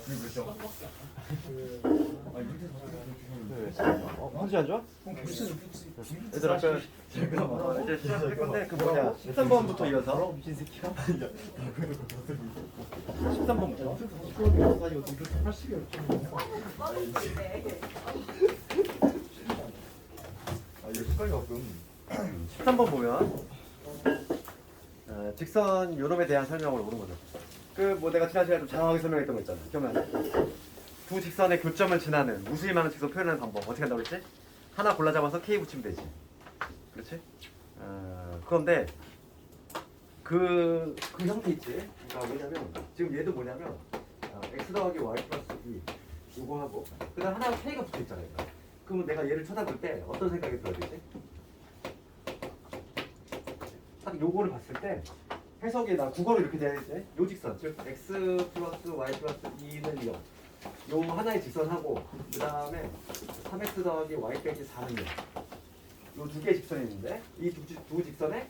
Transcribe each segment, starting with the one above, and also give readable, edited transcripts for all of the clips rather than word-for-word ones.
그렇죠. 화질이 안 좋아? 얘들아 그 이제 시작할 건데 그 뭐냐 13번부터 이어서 미친 새끼야 13번부터 이거 습관이 없음. 13번 보면 직선 요놈에 대한 설명으로 보는 거죠. 그 뭐 내가 지난 시간에 좀 장황하게 설명했던 거 있잖아. 기억나냐? 두 직선의 교점을 지나는 무수히 많은 직선 표현하는 방법 어떻게 한다고 그랬지? 하나 골라 잡아서 K 붙이면 되지. 그렇지? 그런데 그 형태 있지? 그러니까 뭐냐면 지금 얘도 뭐냐면 x 더하기 y 플러스 2 이거 하고 그 다음 하나 K가 붙어 있잖아요. 그러면 내가 얘를 쳐다볼 때 어떤 생각이 들어야 되지? 딱 요거를 봤을 때 해석이 나 국어로 이렇게 돼야 되지? 요 직선 즉 x 플러스 y 플러스 2는 0 요 하나의 직선하고 그 다음에 3x 더하기 y 빼기 4는 0 요 두 개의 직선이 있는데 이 두 직선의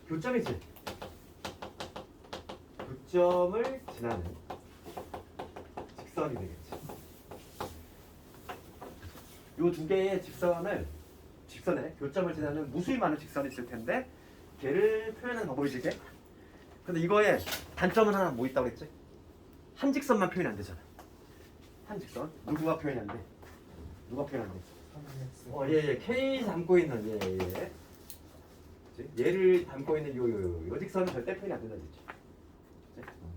교점이지 교점을 지나는 직선이 되겠지 요 두 개의 직선에 교점을 지나는 무수히 많은 직선이 있을 텐데 걔를 표현하는 방법이지 이게 근데 이거에 단점은 하나 뭐 있다고 그랬지? 한 직선만 표현이 안 되잖아 한 직선 누가 표현이 안 돼? 누가 표현 안 돼? 예. K 담고 있는 예. 얘를 담고 있는 요 직선은 절대 표현이 안 된다는 얘기죠.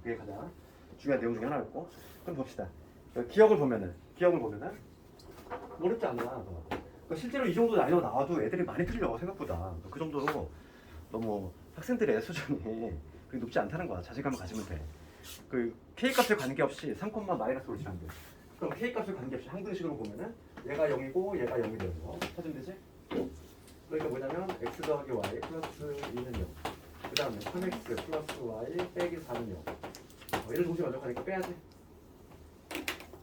그게 가장 중요한 내용 중에 하나였고. 그럼 봅시다. 기억을 보면은 어렵지 않아. 실제로 이 정도 나이로 나와도 애들이 많이 틀려 생각보다. 그 정도로 너무 학생들의 수준이 그렇게 높지 않다는 거야. 자신감을 가지면 돼. 그 K 값에 관계없이 3, 마이너스로 치면 돼. 그럼 K 값에 관계없이 항등식으로 보면은 얘가 0이고 얘가 0이 되는 거 찾으면 되지? 그러니까 뭐냐면 x 더하기 y 플러스 2는 0 그 다음에 3x 플러스 y 빼기 4는 0 얘를 동시에 만족하니까 빼야지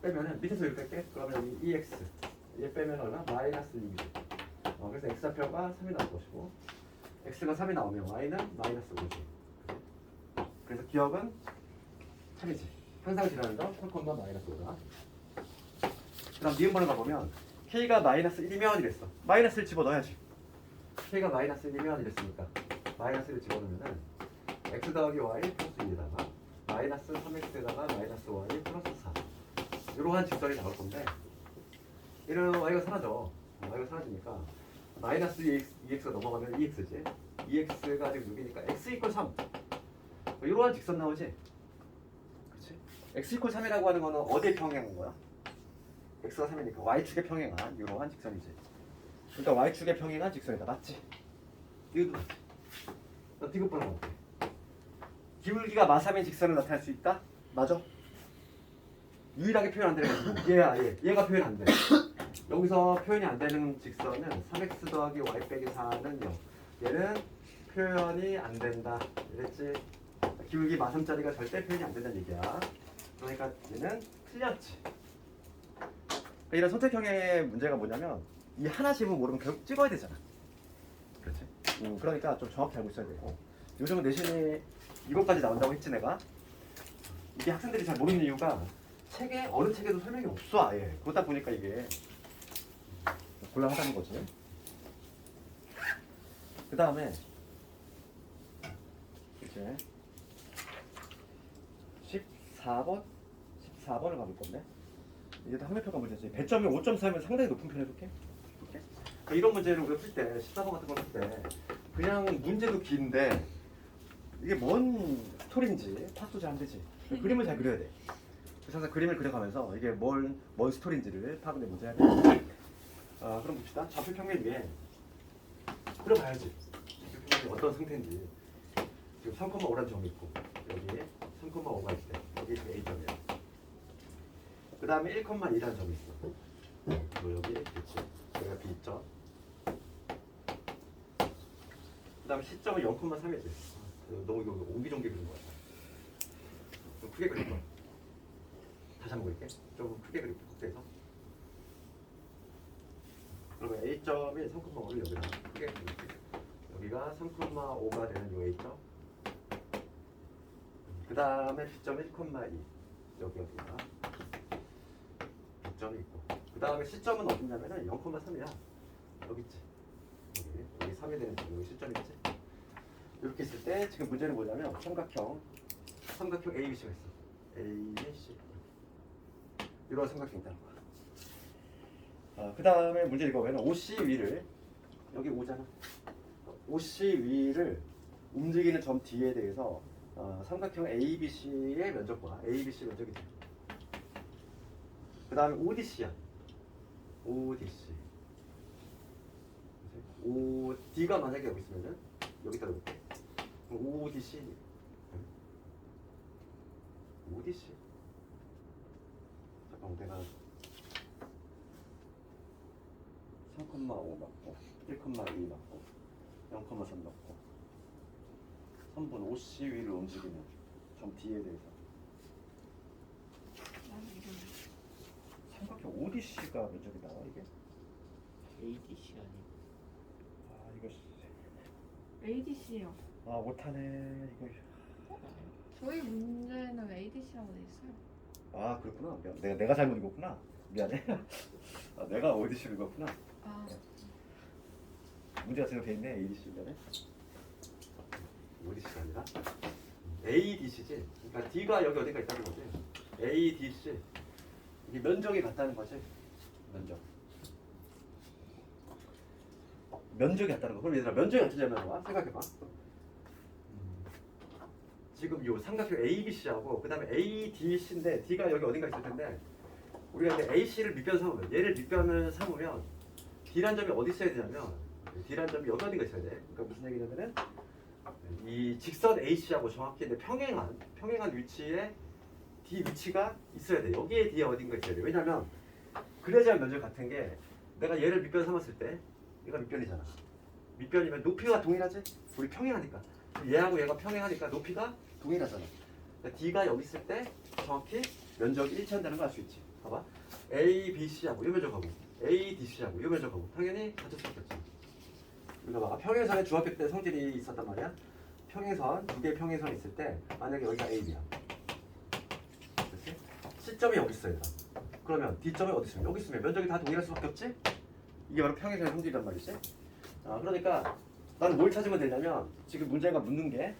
빼면은 밑에서 이렇게 뺄게 그러면 여기 2x 얘 빼면 얼마? 마이너스 6이지 그래서 x좌표가 3이 나올 것이고 x가 3이 나오면 y는 마이너스 5지 그래서 기억은 참이지 항상 지나는 거 3, 마이너스 5다 그 다음 니은번을 가보면 K가 마이너스 1이면 이랬어 마이너스를 집어넣어야지 K가 마이너스 1이면 이랬으니까 마이너스를 집어넣으면 x 더하기 y 플러스 2에다가 마이너스 3x에다가 마이너스 y 플러스 4 이러한 직선이 나올 건데 이런 y가 사라져 y가 사라지니까 마이너스 2x가 넘어가면 2x지 2x가 지금 6이니까 x 이퀄 3 이러한 직선 나오지 그렇지? x 이퀄 3이라고 하는 거는 어디에 평행한 거야? x가 3이니까 y축에 평행한 이러한 직선이지 그러니까 y축에 평행한 직선이다 맞지? 이것도 맞지? 너 디귿번호 어때? 기울기가 마삼인 직선을 나타낼 수 있다? 맞아? 유일하게 표현 안 되는 거 얘가 표현 안 돼 여기서 표현이 안 되는 직선은 3x 더하기 y 빼기 4는 0 얘는 표현이 안 된다 이랬지? 기울기 마삼짜리가 절대 표현이 안 된다는 얘기야 그러니까 얘는 틀렸지 이런 선택형의 문제가 뭐냐면 이 하나 집은 모르면 결국 찍어야 되잖아 그렇지? 그러니까 좀 정확히 알고 있어야 되고 요즘은 내신이 이것까지 나온다고 했지 내가 이게 학생들이 잘 모르는 이유가 책에 어느 책에도 설명이 없어 아예 그러다 보니까 이게 곤란하다는 거지 그 다음에 이제 14번을 가볼 건데 이게 다 학력평가 문제지. 배점이 5.4면 상당히 높은 편에 속해. 그러니까 이런 문제를 우리가 풀 때, 14번 같은 거 풀 때 그냥 문제도 긴데 이게 뭔 스토리인지 파악도 잘 안 되지. 그림을 잘 그려야 돼. 그래서 항상 그림을 그려가면서 이게 뭔 스토리인지를 파악을 먼저 해야 돼. 그럼 봅시다. 좌표평면 위에 그려봐야지. 좌표평면이 어떤 상태인지. 지금 3,5라는 점이 있고 여기에 3,5가 있을 때 여기 A점이야. 그 다음에 1,2라는 점이 있어. 또 여기 그렇지. 여기가 B점. 그 다음에 C점은 0,3이지. 너무 이거 옹기종기 그린 거야. 좀 크게 그릴 거야. 다시 한번 그릴게. 좀 크게 그릴게. 국대에서. 그러면 A점이 3,5를 여기다 크게 그릴게. 여기가 3,5가 되는 요 A점. 그 다음에 B점 1,2. 여기가. 점이 있고 그 다음에 시점은 어디냐면은 0,3이야. 여기 있지. 여기 3이 되는 여기 시점이 있지. 이렇게 있을 때 지금 문제는 뭐냐면 삼각형 ABC가 있어. ABC 이런 삼각형이 있다는 거야. 그 다음에 문제 이거면 OC 위를 여기 오잖아. OC 위를 움직이는 점 D에 대해서 삼각형 ABC의 면적과 ABC 면적이 돼. 그 다음에 ODC야. ODC. OD가 만약에 여기 있으면은 여기다 놓을게. ODC. ODC. 잠깐 내가 3,5 맞고 1,2 맞고 0,3 맞고 3분 OC 위를 움직이는 점 D에 대해서 삼각형 ODC가 면적이 나와 이게? ADC 아니에요? 아 이거 ADC요. 아 못하네 이거. 저희 문제는 ADC라고 돼 있어요. 아 그렇구나. 내가 잘못 읽었구나. 미안해. 아, 내가 ODC를 읽었구나. 아, 문제가 제대로 돼 있네. ADC 전에. ODC가 아니라 ADC지. 그러니까 D가 여기 어딘가 있다는 거지. ADC. 이게 면적이 같다는 거지. 면적이 같다는 거. 그럼 얘들아 면적이 어떻냐면 봐. 생각해봐. 지금 요 삼각형 ABC하고 그 다음에 ADC인데 D가 여기 어딘가 있을 텐데 우리가 이제 AC를 밑변 삼으면 얘를 밑변을 삼으면 D란 점이 어디 있어야 되냐면 D란 점이 여기 어딘가 있어야 돼. 그러니까 무슨 얘기냐면은 이 직선 AC하고 정확히 이제 평행한 위치에 D 위치가 있어야 돼. 여기에 D가 어딘가 있어야 돼. 왜냐면 그래야 면적 같은 게 내가 얘를 밑변 삼았을 때 얘가 밑변이잖아. 밑변이면 높이가 동일하지? 우리 평행하니까. 얘하고 얘가 평행하니까 높이가 동일하잖아. 그러니까 D가 여기 있을 때 정확히 면적이 일치한다는 걸 알 수 있지. 봐봐. ABC하고 이 면적하고 ADC하고 이 면적하고 당연히 같을 수밖에 없지. 이거 봐. 평행선에 중학교 때 성질이 있었단 말이야. 평행선, 두 개의 평행선이 있을 때 만약에 여기가 AB야. 그렇지? C점이 여기 있어야 돼. 그러면 D점이 어디 있으면 여기 있으면 면적이 다 동일할 수밖에 없지? 이게 바로 평행선의 성질이란 말이지. 그러니까 나는 뭘 찾으면 되냐면 지금 문제가 묻는 게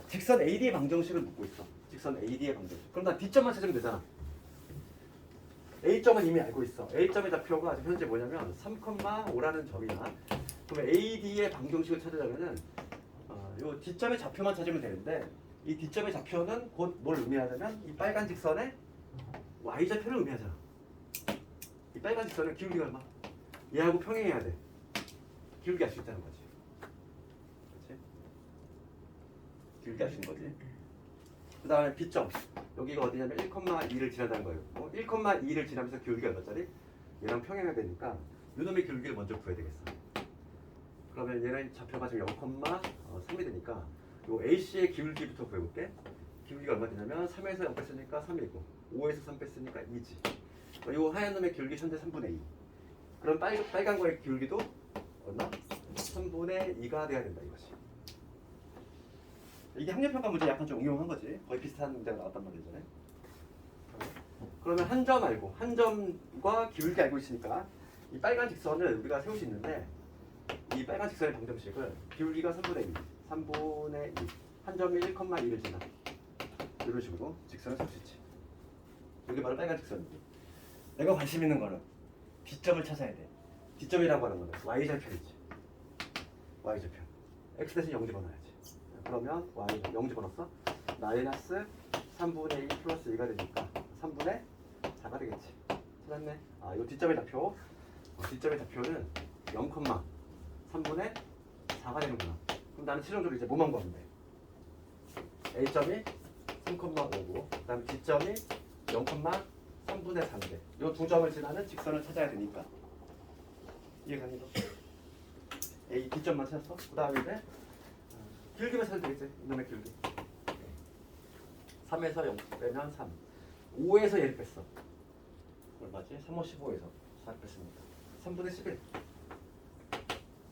직선 AD의 방정식을 묻고 있어. 직선 AD의 방정식. 그럼 난 D점만 찾으면 되잖아. A점은 이미 알고 있어. A점의 좌표가 지금 현재 뭐냐면 3,5라는 점이야. 그러면 AD의 방정식을 찾으려면은 요 D점의 좌표만 찾으면 되는데 이 D점의 좌표는 곧 뭘 의미하냐면 이 빨간 직선의 Y좌표를 의미하잖아. 이 빨간 직선의 기울기가 얼마? 얘하고 평행해야 돼. 기울기 알 수 있다는 거지. 그렇지? 기울기 알 수 있는 거지. 그 다음에 B점. 여기가 어디냐면 1,2를 지나다는 거예요. 1,2를 지나면서 기울기가 얼마짜리? 얘랑 평행해야 되니까 이놈의 기울기를 먼저 구해야 되겠어. 그러면 얘는 좌표가 지금 0,3이 되니까 요 AC의 기울기부터 구해볼게. 기울기가 얼마 되냐면 3에서 0 뺐으니까 3이고 5에서 3 뺐으니까 2지. 요 하얀 놈의 기울기 현재 3분의 2. 그럼 빨간 거의 기울기도 얼마? 3분의 2가 돼야 된다 이거지. 이게 학력평가 문제 약간 좀 응용한 거지. 거의 비슷한 문제가 나왔단 말이죠. 그러면 한 점 알고 한 점과 기울기 알고 있으니까 이 빨간 직선을 우리가 세울 수 있는데 이 빨간 직선의 방정식을 기울기가 3분의 2, 3분의 2, 한 점이 1,2를 지나 이런 식으로 직선을 세울 수 있지. 이게 바로 빨간 직선이지. 내가 관심 있는 거는 D점을 찾아야 돼. D점이라고 하는 거는 Y좌표이지. Y좌표. X 대신 0 집어넣어야지. 그러면 Y 0 집어넣었어? 마이너스 3분의 2 플러스 2가 되니까 3분의 4가 되겠지. 찾았네. 이 D점의 좌표. D점의 좌표는 0,3분의 4가 되는구나. 그럼 나는 실용적으로 이제 뭐만 구하면 돼? A점이 3,5고 그 다음에 D점이 0,3분의 4인데 이 두 점을 지나는 직선을 찾아야 되니까 이해가니 너? A, D점만 찾았어? 그 다음에 이제 기울기만 찾으면 되겠지. 이놈의 기울기 3에서 0 빼면 3 5에서 얘를 뺐어. 얼마지? 3, 5, 15에서 4를 뺐습니다. 3분의 11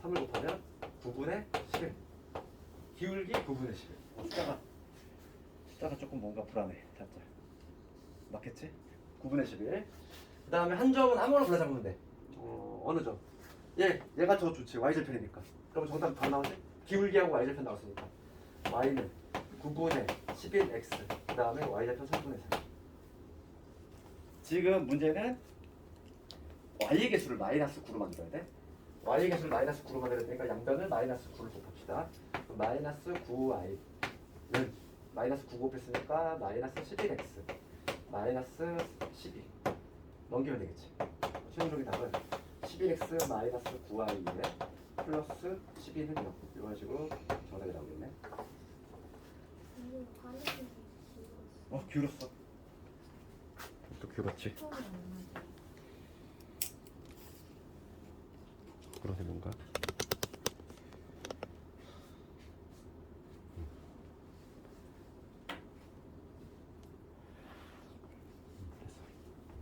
3을 곱하면 9분의 11 기울기 9분의 11 숫자가 조금 뭔가 불안해. 살짝 맞겠지? 9분의 11 다음에 한 점은 아무거나 골라 잡으면 돼. 어느 점? 얘가 더 좋지. y절편이니까. 그럼 정답 바로 나오지? 기울기하고 y절편 나왔으니까. y는 9분의 11x. 그 다음에 y절편 3분의 3. 지금 문제는 y의 개수를 마이너스 9로 만들어야 돼. y의 개수를 마이너스 9로 만들어야 되니까 양변을 마이너스 9를 곱합시다. 그럼 마이너스 9y는 마이너스 9 곱했으니까 마이너스 11x 마이너스 12 넘기면 되겠지. 최종적인 답은 11x 마이너스 9y에 플러스 12는 0 이런 식으로 정답이 나오겠네. 기울었어. 또 기울었지. 그러네 뭔가. 됐어.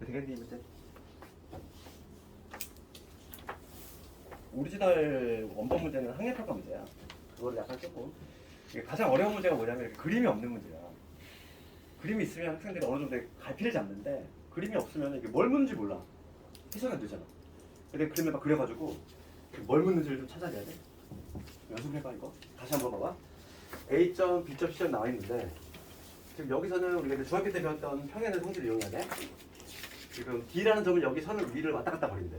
되겠니 이제? 오리지널 원본 문제는 항해평가 문제야. 그걸 약간 조금 이게 가장 어려운 문제가 뭐냐면 이렇게 그림이 없는 문제야. 그림이 있으면 학생들이 어느 정도 갈피를 잡는데 그림이 없으면 이게 뭘 묻는지 몰라. 해석이 안 되잖아. 근데 그림을 막 그려가지고 뭘 묻는지를 좀 찾아내야 돼. 연습해봐 이거. 다시 한번 봐봐. A점, B점, C점 나와 있는데 지금 여기서는 우리가 중학교 때 배웠던 평행의 성질을 이용해야 돼. 지금 D라는 점은 여기 선을 위를 왔다 갔다 버린대.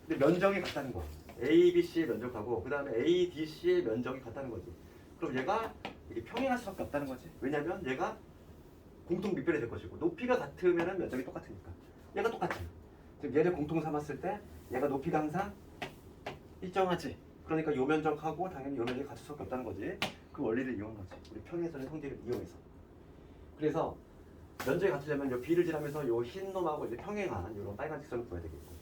근데 면적이 같다는 거. A, B, C의 면적하고 그 다음에 A, D, C의 면적이 같다는 거지. 그럼 얘가 이게 평행할 수밖에 없다는 거지. 왜냐면 얘가 공통 밑변이 될 것이고 높이가 같으면 면적이 똑같으니까. 얘가 똑같아. 지금 얘를 공통 삼았을 때 얘가 높이가 항상 일정하지. 그러니까 요 면적하고 당연히 요 면적이 같을 수밖에 없다는 거지. 그 원리를 이용한 거지. 우리 평행선의 성질을 이용해서. 그래서 면적이 같으려면 요 B를 지나면서 요 흰 놈하고 이제 평행한 요런 빨간 직선을 구해야 되겠고.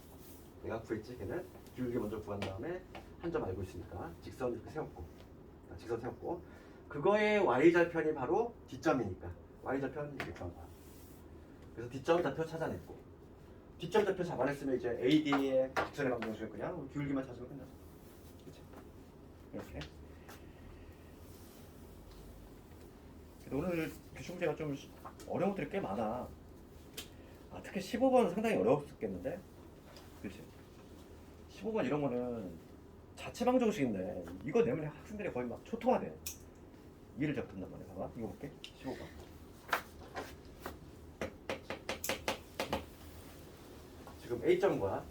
내가 구했지. 걔는 기울기 먼저 구한 다음에 한 점 알고 있으니까 직선 이렇게 세웠고, 직선 세웠고, 그거의 y절편이 바로 D점이니까 y절편 이렇게 구한 거야. 그래서 D점 좌표 찾아냈고, D점 좌표 잡아냈으면 이제 AD의 직선의 방정식을 그냥 기울기만 찾으면 끝나죠. 그렇지? 이렇게. 오늘 규칙 문제가 좀 어려운 것들이 꽤 많아. 특히 15번은 상당히 어려웠겠는데, 그렇지? 15번 이런 거는 자체 방정식인데 이거 내면 학생들이 거의 막 초토화돼. 이해를 잡든단 말이야. 봐봐, 이거 볼게. 15번. 지금 A점은 뭐야?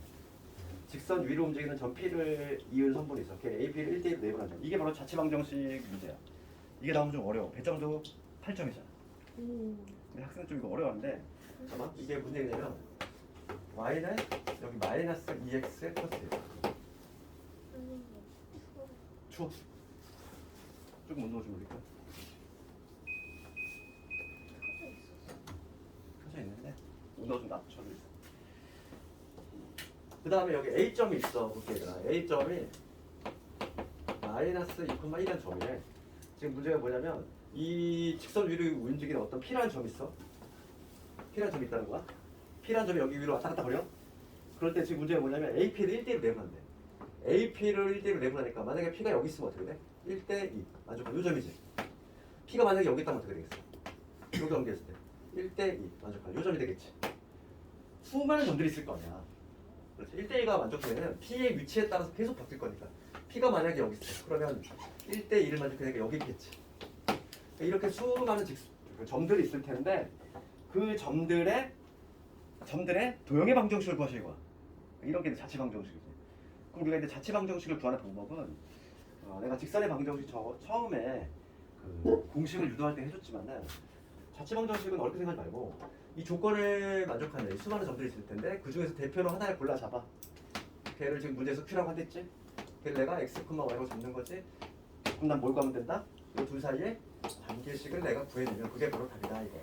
직선 위로 움직이는 점 P를 이은 선분이 있어. 걔 AP를 1대1로 내분하자. 이게 바로 자체 방정식 문제야. 이게 나오면 좀 어려워. 배점도 8점이잖아. 근데 학생은 좀 이거 어려워하는데, 잠깐만, 이게 무슨 얘기냐면 y는 여기 마이너스 2x 플러스 1. 추워. 조금 온도 좀 올릴까? 켜져 있는데 온도 좀 낮춰줘 있어. 그 다음에 여기 A점이 있어. 볼게 얘들아. A점이 마이너스 2,1이라는 점이래. 지금 문제가 뭐냐면 이 직선 위로 움직이는 어떤 P라는 점이 있어. P라는 점이 있다는 거야. P라는 점이 여기 위로 왔다 갔다 버려. 그럴 때 지금 문제가 뭐냐면 AP를 1대1로 내분한대. AP를 1대1로 내분하니까 만약에 P가 여기 있으면 어떻게 돼? 1대2 만족한 요 점이지. P가 만약에 여기 있다면 어떻게 되겠어? 여기 연결했을 때 1대2 만족한 요 점이 되겠지. 수많은 점들이 있을 거 아니야. 그렇지. 1대2가 만족되면 P의 위치에 따라서 계속 바뀔 거니까. P가 만약에 여기 있어. 그러면 1대2를 만족하니까 여기 있겠지. 이렇게 수많은 점들이 있을 텐데 그 점들의 도형의 방정식을 구하시는 거야. 이런 게 자체 방정식이지. 그럼 우리가 이제 자체 방정식을 구하는 방법은 내가 직선의 방정식 처음에 그 공식을 유도할 때 해줬지만은 자체 방정식은 어렵게 생각하지 말고 이 조건을 만족하는 수많은 점들이 있을 텐데 그 중에서 대표로 하나를 골라 잡아. 걔를 지금 문제에서 Q라고 한댔지? 걔를 내가 x, y라고 잡는 거지. 그럼 난 뭘 구하면 된다? 이 둘 사이에 관계식을 내가 구해내면 그게 바로 답이다 이거.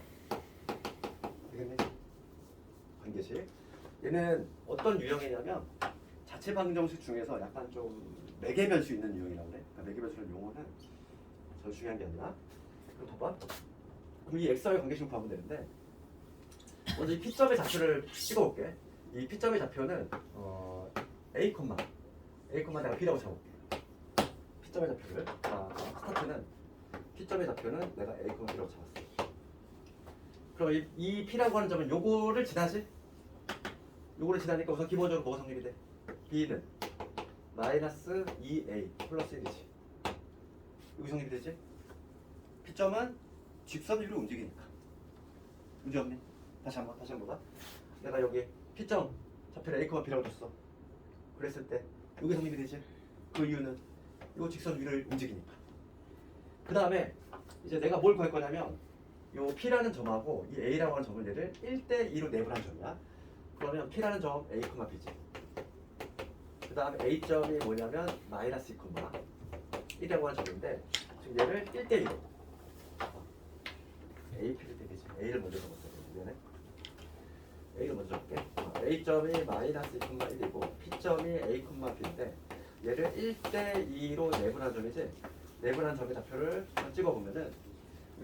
알겠니? 관계식. 얘는 어떤 유형이냐면 자체 방정식 중에서 약간 좀 매개변수 있는 유형이라고 그래. 그러니까 매개변수는 용어는 저 중요한 게 아니라. 그럼 봐봐. 그럼 이 x와의 관계식을 구하면 되는데 먼저 이 P점의 좌표를 찍어볼게. 이 P점의 좌표는 A, 내가 B라고 잡아볼게. P점의 좌표를 스타트는 P점의 좌표는 내가 A, B라고 잡았어. 그럼 이 P라고 하는 점은 요거를 지나지? 요거를 지나니까 우선 기본적으로 뭐가 성립이 돼? B는 마이너스 2A 플러스 1이지. 여기 성립이 되지? P점은 직선 위로 움직이니까. 문제 없니? 다시 한번 봐. 내가 여기 P점 좌표를 A, B라고 줬어. 그랬을 때 여기 성립이 되지? 그 이유는 요 직선 위를 움직이니까. 그 다음에 이제 내가 뭘 구할 거냐면 요 P라는 점하고 이 A라고 하는 점을 얘를 1대2로 내분한 점이야. 그러면 P라는 점 A, B지. 그 다음에 A점이 뭐냐면 마이너스 2, 1이라고 하는 점인데 지금 얘를 1대2로 A, P를 되겠지. A를 먼저 적었어. 미안해. A를 먼저 적을게. A점이 마이너스 2, 1이고 P점이 A, B인데 얘를 1대2로 내분한 점이지. 내분한 점의 좌표를 한번 찍어보면은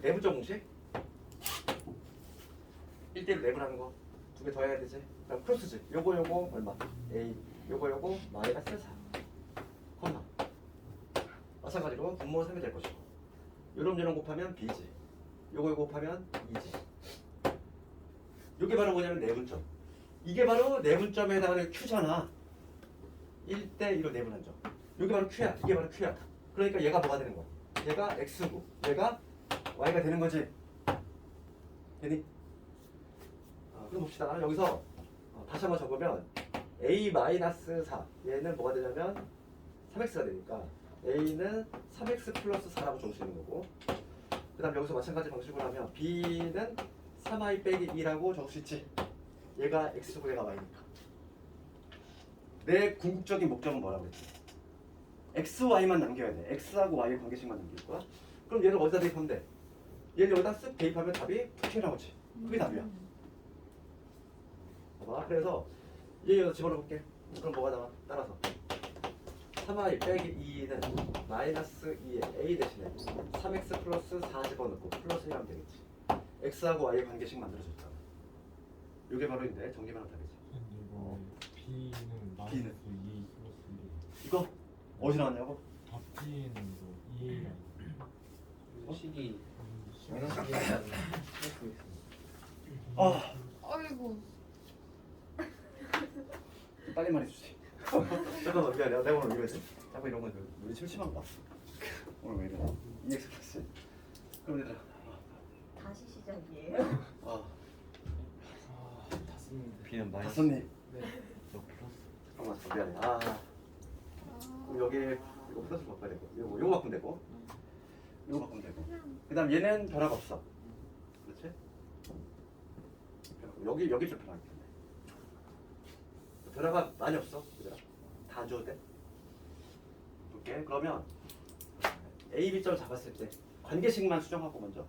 내분점 공식 1대1로 내분하는 거 두 개 더 해야 되지. 그럼 크로스지. 요거 얼마? A. 요거 마이너스 4. 콤마. 마찬가지로 분모는 3이 될 것이고. 요런 곱하면 B지. 요거 곱하면 2지. 요게 바로 뭐냐면 내분점. 이게 바로 내분점에 해당하는 Q잖아. 1대1로 내분한 점. 요게 바로 Q야. 이게 바로 Q야. 그러니까 얘가 뭐가 되는 거야? 얘가 X고 얘가 Y가 되는 거지. 되니? 그럼 봅시다. 여기서 다시 한번 적으면 A-4 얘는 뭐가 되냐면 3X가 되니까 A는 3X 플러스 4라고 적을 수 있는 거고, 그 다음 여기서 마찬가지 방식으로 하면 B는 3i 빼기 2라고 적을 수 있지. 얘가 X고 얘가 Y니까. 내 궁극적인 목적은 뭐라고 그랬지? X, Y만 남겨야 돼. X하고 Y의 관계식만 남길 거야. 그럼 얘를 어디다 대입하면 돼? 얘를 여기다 쓱 대입하면 답이 툭 나오지. 그게 답이야. 봐봐. 그래서 얘 여기다 집어넣을게. 그럼 뭐가 나와? 따라서 3i 빼기 2는 마이너스 2의 a 대신에 3x 플러스 4 집어넣고 플러스 1하면 되겠지. x하고 y의 관계식 만들어줬다. 이게 바로 인데 정리만 하면 답이지. 이거 B는 마이너스 2 플러스 1. 이거 어디서 나왔냐고? B는 뭐 2A가 식이 아 아이고. 빨리 말해주지. 잠깐만 미안해. 내가 오늘 이러지. 자꾸 이런 거 우리 심심한가? 오늘 왜 이러나? EX 플러스. 그럼 얘들아. 다시 시작이에요. 아 다 쓰는데. B는 다 마이너스. 썼니? 네. 너 플러스. 잠깐만 미안해. 그럼 여기 이거 플러스 바꿔야 되고 요거 바꾸면 되고 요거 바꾸면 되고 그 다음 얘는 변화가 없어. 그렇지? 여기 좀 변화가 있겠네. 변화가 많이 없어. 얘들아. 다 안 줘도 돼. 볼게. 그러면 A, B점을 잡았을 때 관계식만 수정하고 먼저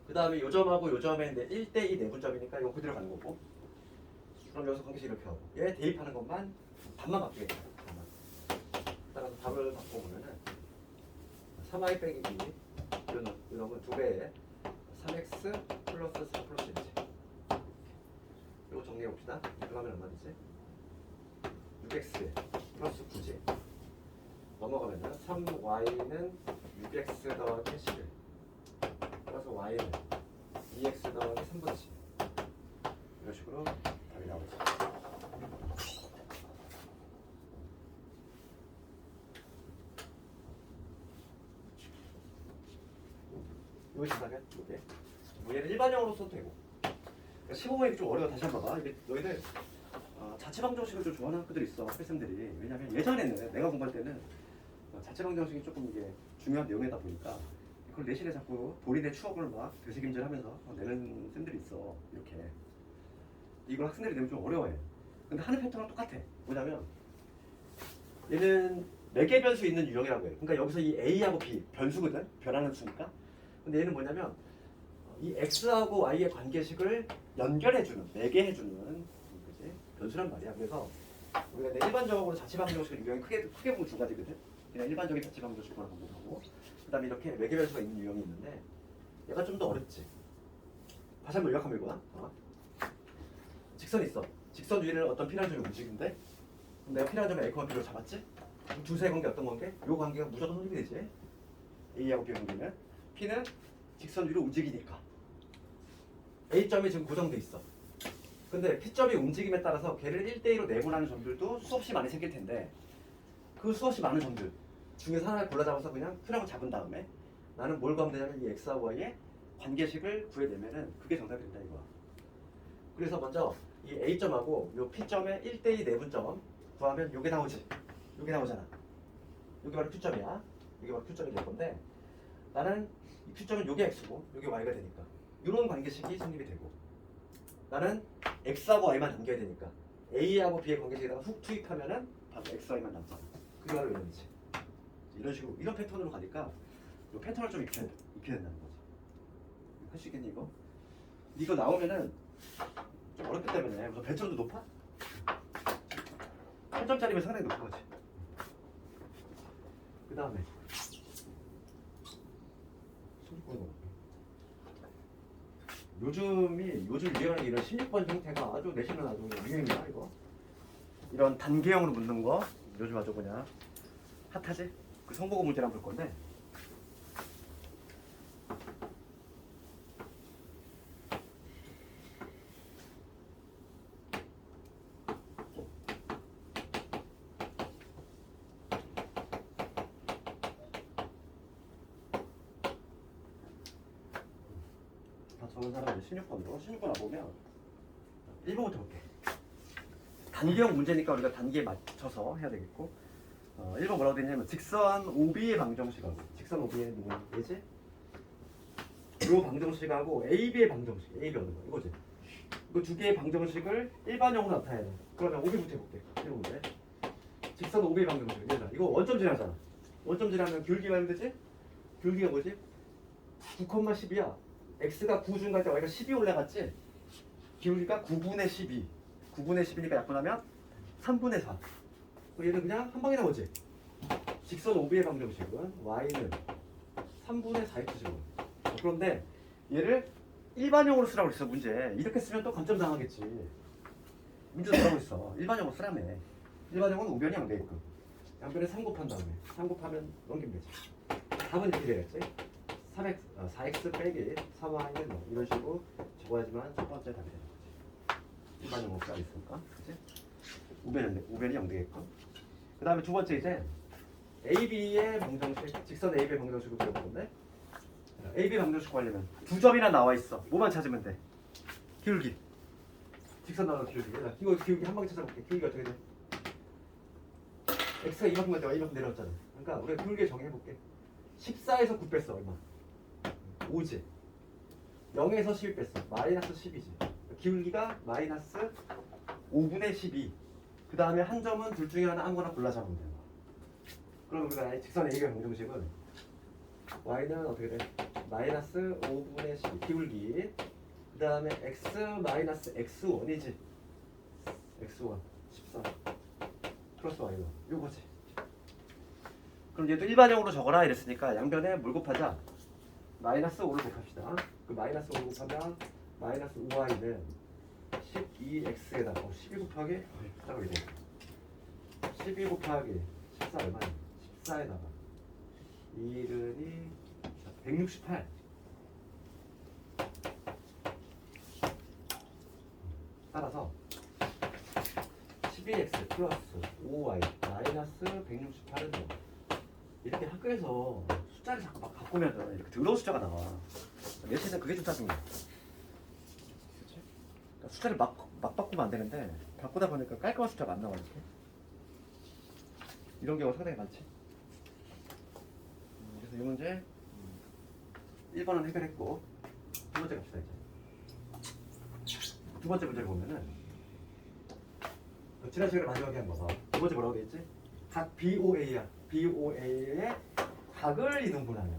그 다음에 요 점하고 요 점에 1대2 내분점이니까 이거 그대로 가는 거고, 그럼 여기서 관계식 이렇게 하고 얘 대입하는 것만 답만 바뀌겠다. 답만. 따라서 답을 바꿔보면은 3i 빼기 2 이런 건 2배에 3x 플러스 4 플러스 1이지. 이거 정리해봅시다. 그러면 얼마 되지? 6x 플러스 9지. 넘어가면은 3y는 6x 더하기 11 플러스 y는 2x 더하기 3분의 10 이런 식으로 답이 나오죠. 이거 준다면 이게 뭐 얘는 일반형으로 써도 되고. 그러니까 15번이 좀 어려워. 다시 한번 봐봐. 이게 너희들 자체방정식을 좀 좋아하는 학교들이 있어. 학생들이. 왜냐면 예전에는 내가 공부할 때는 자체방정식이 조금 이게 중요한 내용이다 보니까 그걸 내신에 자꾸 본인의 추억을 막 되새김질하면서 내는 쌤들이 있어. 이렇게 이걸 학생들이 내면 좀 어려워해. 근데 하는 패턴은 똑같아. 뭐냐면 얘는 매개 변수 있는 유형이라고 해. 그러니까 여기서 이 A하고 B 변수거든. 변하는 수니까. 근데 얘는 뭐냐면 이 X하고 Y의 관계식을 연결해주는, 매개해주는 그지? 변수란 말이야. 그래서 우리가 일반적으로 자체방정식을 유형이 크게 보면 두 가지거든. 그냥 일반적인 자체방정식만 공부하고, 그다음에 이렇게 매개 변수가 있는 유형이 있는데 얘가 좀 더 어렵지. 다시 한번 요약하면 이거야. 직선이 있어. 직선 위를 어떤 P라는 점이 움직이는데 그럼 내가 P라는 점을 A, B로 잡았지? 그럼 두세의 관계 어떤 관계? 요 관계가 무조건 성립이 되지. A하고 B 관계는 P는 직선 위로 움직이니까 A점이 지금 고정돼 있어. 근데 P점이 움직임에 따라서 걔를 1대1로 내분하는 점들도 수없이 많이 생길 텐데 그 수없이 많은 점들 중에서 하나를 골라 잡아서 그냥 Q라고 잡은 다음에 나는 뭘 구하면 되냐면 이 X와 Y의 관계식을 구해내면은 그게 정답이 된다 이거야. 그래서 먼저 이 A점하고 요 P점의 1대2 내분점 구하면 요게 나오지. 요게 나오잖아. 요게 바로 Q점이야. 이게 바로 Q점이 될 건데 나는 이 Q점은 요게 X고 요게 Y가 되니까 이런 관계식이 성립이 되고 나는 X하고 Y만 남겨야 되니까 A하고 B의 관계식에다가 훅 투입하면은 바로 X, Y만 남잖아. 그게 바로 이런지. 이런 식으로 이런 패턴으로 가니까 이 패턴을 좀 익혀야 된다는 거지. 할 수 있겠니 이거? 이거 나오면은 좀 어렵기 때문에 우선 배점도 높아? 8점짜리면 상당히 높은 거지. 그 다음에 요즘 유행하는 이런 16번 형태가 아주 내신은 아주 유행이야 이거. 이런 단계형으로 묻는 거 요즘 아주 그냥 핫하지? 그 성보고 문제를 한번 볼 건데 다 적은 사람이 16번으로 보면 1번부터 볼게. 단계형 문제니까 우리가 단계에 맞춰서 해야 되겠고 1번 뭐라고 되냐면 직선 OB의 방정식하고 직선 OB의 누구냐 얘지? 요 방정식하고 AB의 방정식 AB 얻는 거 이거지. 이거 두 개의 방정식을 일반형으로 나타내야 돼. 그러면 OB부터 해볼게. 1번 문제 직선 OB의 방정식 얘들아 이거 원점질하잖아. 원점질하면 기울기가 하면 되지? 기울기가 뭐지? 9,12야. X가 9 중간에 Y가 12 올라갔지? 기울기가 9분의 12 9분의 10이니까 약분하면 3분의 4 얘는 그냥 한 방에 나오지? 직선 OB의 방정식은 Y는 3분의 4X제곱. 그런데 얘를 일반형으로 쓰라고 했어 문제. 이렇게 쓰면 또 감점 당하겠지. 문제 뭐라고 했어? 일반형으로 쓰라며. 일반형은 우변이 양배있고 양변에 3 곱한 다음에 3 곱하면 넘기면 되지. 답은 이렇게 되겠지? 4x 빼기 3y는 뭐 이런 식으로 적어야지만 첫 번째 답이 되는 거지. 일반형 없이 있으니까, 그치? 우변이 0 되겠고. 그 다음에 두 번째 이제 AB의 방정식, 직선 AB의 방정식으로 배울 건데 AB 방정식 구하려면 두 점이나 나와 있어. 뭐만 찾으면 돼? 기울기. 직선 나오는 기울기. 이거 기울기 한 방에 찾아볼게. 기울기가 어떻게 돼? x가 이만큼 갔다가 이만큼 내려왔잖아. 그러니까 우리가 기울기 정의해볼게. 14에서 9 뺐어. 얼마? 5지. 0에서 12 뺐어. 마이너스 10이지. 기울기가 마이너스 5분의 12. 그 다음에 한 점은 둘 중에 하나 아무거나 골라 잡으면 돼요. 그럼 우리가 직선 A의 방정식은 y는 어떻게 돼? 마이너스 5분의 12 기울기. 그 다음에 x 마이너스 x1이지. x1 14 플러스 y는 요거지. 그럼 얘도 일반형으로 적어라 이랬으니까 양변에 뭘 곱하자? 마이너스 5를 곱합시다. 그 마이너스 5를 곱하면 마이너스 5y는 12x에다가 12 곱하기 잠깐만 이제 12 곱하기 14 얼마야? 14에다가 1이 168 따라서 12x 플러스 5y 마이너스 168은 뭐 이렇게 학교에서 숫자를 자꾸 막 바꾸면 이렇게 더러운 숫자가 나와. 내신은 그게 좀 짜증나. 그치? 그러니까 숫자를 막 바꾸면 안 되는데 바꾸다 보니까 깔끔한 숫자가 안 나와 이렇게. 이런 경우가 상당히 많지. 그래서 이 문제 1번은 해결했고 두 번째 갑시다 이제. 두 번째 문제를 보면은 지난 시간에 마지막에 한 거 봐. 두 번째 뭐라고 돼 있지? 각 BOA야. BOA의 각을 이등분하는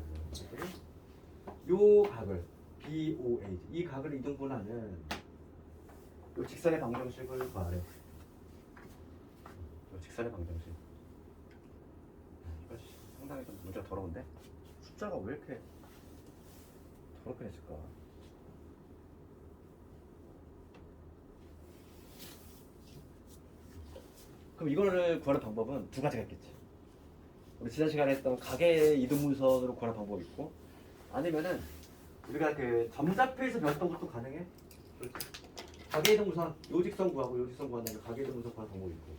요 각을 BOA 이 각을 이등분하는 요 직선의 방정식을 구하래. 요 직선의 방정식. 이거 상당히 좀 문제가 더러운데 숫자가 왜 이렇게 더럽게 냈을까? 그럼 이거를 구하는 방법은 두 가지가 있겠지. 우리 지난 시간에 했던 각의 이등분선으로 구하는 방법이 있고, 아니면은 우리가 그 점좌표에서 배웠던 것도 가능해. 그렇지. 가계이등분선 요직선 구하고 요직선 구한 다음에 가계이등분선 구하는 방법이 있고.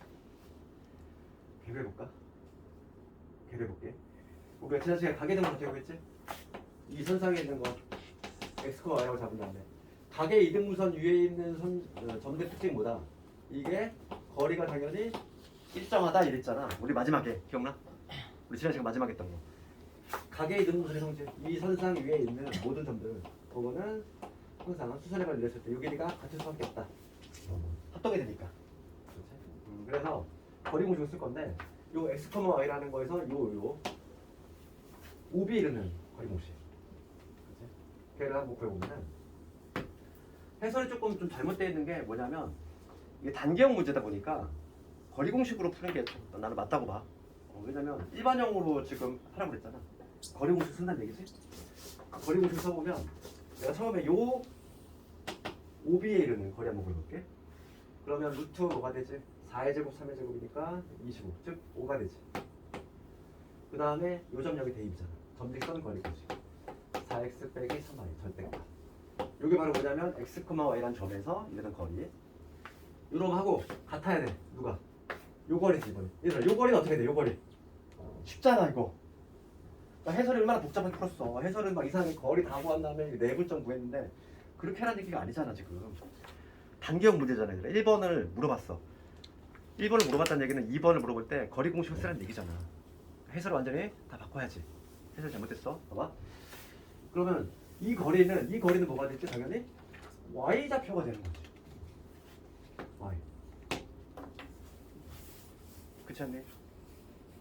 계획해볼까? 계획해볼게. 우리가 지난 시간에 가계이등분선 계획했지? 이 선상에 있는 거 x와 y라고 잡은 다음에 가계이등분선 위에 있는 점들의 특징이 뭐다? 이게 거리가 당연히 일정하다 이랬잖아. 우리 마지막에 기억나? 우리 지난 시간 마지막에 했던 거. 가계이등분선의 성질. 이 선상 위에 있는 모든 점들 그거는 항상 수선의 발을 내렸을 때 요 길이가 같을 수밖에 없다. 합동이 되니까. 그렇지? 그래서 거리 공식을 쓸 건데 요 x, y라는 거에서 요 OB 이르는 거리 공식. 그렇지? 걔를 한번 구해보면은 해설이 조금 좀 잘못되어 있는 게 뭐냐면 이게 단계형 문제다 보니까 거리 공식으로 푸는 게 나는 맞다고 봐. 왜냐면 일반형으로 지금 하라고 그랬잖아. 거리 공식 쓴다는 얘기지? 거리 공식 써보면 내가 처음에 요 OB에 이르는 거리 한번 보여볼게. 그러면 루트 뭐가 되지? 4의 제곱, 3의 제곱이니까 25, 즉 5가 되지. 그 다음에 요 점 여기 대입이잖아. 점직선 거리 공식. 4x 빼기 3y 절대값. 이게 바로 뭐냐면 x, y라는 점에서 이르는 거리. 요럼 하고 같아야 돼. 누가? 요 거리지 이번에. 얘들아, 요 거리는 어떻게 돼? 요 거리. 쉽잖아 이거. 그러니까 해설이 얼마나 복잡하게 풀었어. 해설은 막 이상하게 거리 다 구한 다음에 내분점 구했는데 그렇게 하라는 얘기가 아니잖아 지금. 단계형 문제잖아 얘들아. 1번을 물어봤어. 1번을 물어봤다는 얘기는 2번을 물어볼 때 거리 공식을 쓰라는 얘기잖아. 해설을 완전히 다 바꿔야지. 해설 잘못했어. 봐봐. 그러면 이 거리는 뭐가 될지 당연히 y좌표가 되는 거지. y. 그렇지 않니?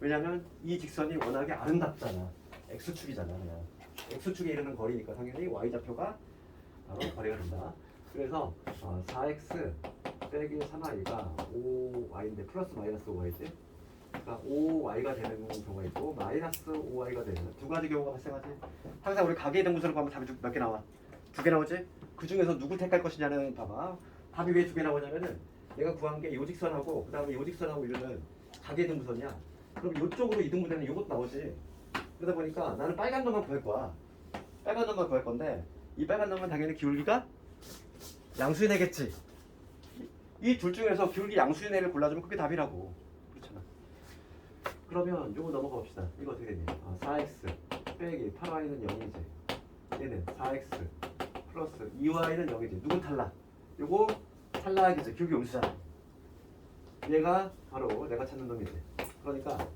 왜냐면 이 직선이 워낙에 아름답잖아. x축이잖아. 그냥 x축에 이르는 거리니까 당연히 y좌표가 바로 거리가 된다. 그래서 4x 빼기 3y가 5y인데 플러스 마이너스 5y지. 그러니까 5y가 되는 경우가 있고 마이너스 5y가 되는 두 가지 경우가 발생하지. 항상 우리 가계이등분선을 구하면 답이 몇 개 나와? 2개 나오지? 그 중에서 누구 택할 것이냐는 봐봐. 답이 왜 2개 나오냐면은 내가 구한 게 요직선하고 그 다음에 요직선하고 이르는 가계이등분선이야. 그럼 이쪽으로 이등분되는 이것도 나오지. 그러다 보니까 나는 빨간 놈만 구할 거야. 빨간 놈만 구할 건데 이 빨간 놈은 당연히 기울기가 양수인애겠지. 이 둘 중에서 기울기 양수인애를 골라주면 그게 답이라고. 그렇잖아. 그러면 요거 넘어가 봅시다. 이거 어떻게 되냐? 4x 빼기 8y는 0이지. 얘는 4x 플러스 2y는 0이지. 누군 탈락? 요거 탈락이지. 기울기 음수잖아. 얘가 바로 내가 찾는 놈이지. 그러니까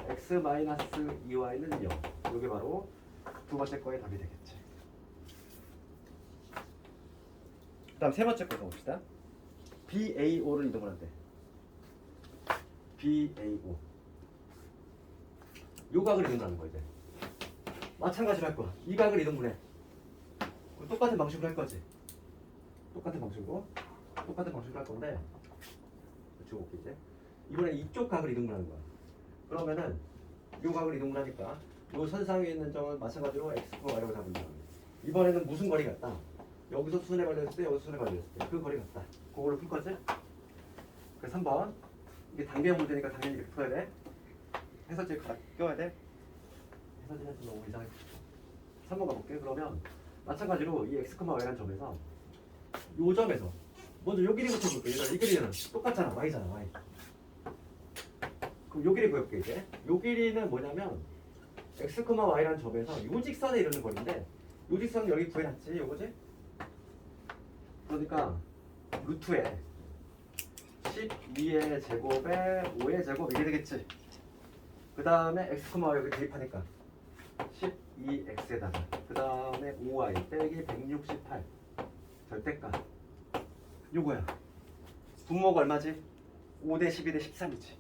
x-2y는 0. 요게 바로 두 번째 거의 답이 되겠지. 그 다음 세 번째 거 봅시다. BAO를 이동을 한대. BAO. 요 각을 이동하는 거야 이제. 마찬가지로 할 거야. 이 각을 이동분해. 똑같은 방식으로 할 거지. 똑같은 방식으로 할 건데 지금 이제 이번에 이쪽 각을 이동분하는 거야. 그러면은 요 각을 이동분하니까 요 선상에 있는 점은 마찬가지로 x와 y라고 잡은 다음에 이번에는 무슨 거리 같다? 여기서 수순에 걸렸을 때 여기서 수순에 걸렸을 때 그 거리 같다. 그걸로 풀 거지? 그래서 3번 이게 단계형 문제니까 당연히 이렇게 풀어야 돼. 해설지 껴야 돼. 해설지는 너무 이상해. 3번 가볼게. 그러면 마찬가지로 이 x, y라는 점에서 요 점에서 먼저 요 길이부터 볼게. 이 길이는 똑같잖아. y잖아. y. 그럼 요 길이 보여볼게 이제. 요 길이는 뭐냐면 x, y라는 점에서 요 직선에 이르는 거리인데 요 직선은 여기 구해놨지. 요거지? 그러니까 루트에 12의 제곱에 5의 제곱 이게 되겠지. 그 다음에 x, y 여기 대입하니까 12x에다가 그 다음에 5y 빼기 168 절대값 요거야. 분모가 얼마지? 5대 12 대 13이지.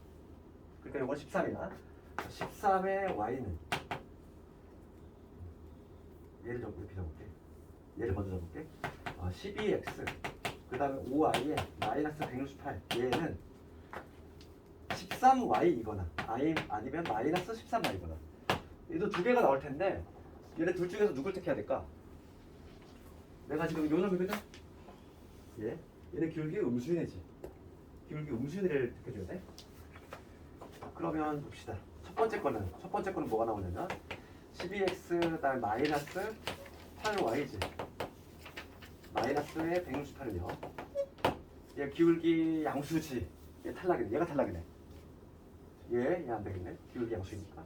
그러니까 요건 13이야. 13의 y는 얘를 좀 이렇게 적을게. 얘를 먼저 적을게. 12x 그 다음에 5y에 마이너스 168 얘는 13y이거나 아니면 마이너스 13y이거나 얘도 두 개가 나올 텐데 얘네 둘 중에서 누굴 택해야 될까? 내가 지금 요 놈이거든? 얘는 기울기 음수인이지. 기울기 음수인을 택해줘야 돼. 그러면 봅시다. 첫 번째 거는 뭐가 나오냐면 12x 그다음에 마이너스 8y지. 마이너스에 168이요. 얘 기울기 양수지. 얘 탈락이네. 얘가 탈락이네. 얘 안 되겠네. 기울기 양수니까.